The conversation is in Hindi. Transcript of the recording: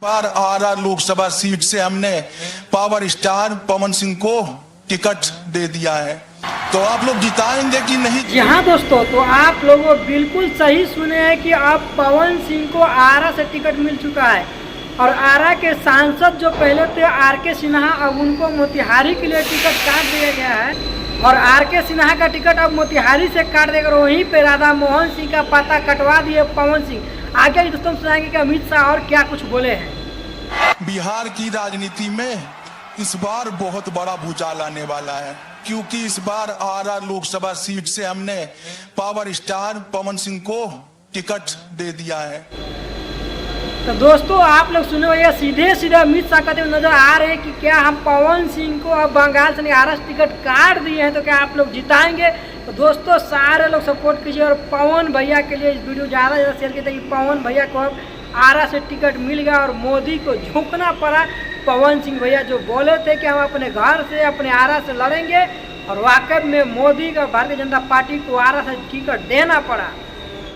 बार आरा लोकसभा सीट से हमने पावर स्टार पवन सिंह को टिकट दे दिया है, तो आप लोग जिताएंगे कि नहीं? जी हाँ दोस्तों, तो आप लोगों बिल्कुल सही सुने हैं कि अब पवन सिंह को आरा से टिकट मिल चुका है। और आरा के सांसद जो पहले थे आर.के. सिन्हा, अब उनको मोतिहारी के लिए टिकट काट दिया गया है। और आर.के. सिन्हा का टिकट अब मोतिहारी से काट देकर वहीं पे राधा मोहन सिंह का पता कटवा दिए पवन सिंह। आगे दोस्तों सुनाएंगे कि अमित शाह और क्या कुछ बोले हैं। बिहार की राजनीति में इस बार बहुत बड़ा भूचाल आने वाला है, क्योंकि इस बार आरा लोकसभा सीट से हमने पावर स्टार पवन सिंह को टिकट दे दिया है। तो दोस्तों आप लोग सुने भैया, सीधे सीधे अमित शाह कहते हुए नजर आ रहे हैं कि क्या हम पवन सिंह को अब बंगाल से आरा से टिकट काट दिए हैं, तो क्या आप लोग जिताएंगे? तो दोस्तों सारे लोग सपोर्ट कीजिए और पवन भैया के लिए इस वीडियो ज़्यादा से ज़्यादा शेयर कीजिए कि पवन भैया को अब आरा से टिकट मिल गया और मोदी को झुकना पड़ा। पवन सिंह भैया जो बोले थे कि हम अपने घर से अपने आरा से लड़ेंगे, और वाकई में मोदी का भारतीय जनता पार्टी को आरा से टिकट देना पड़ा।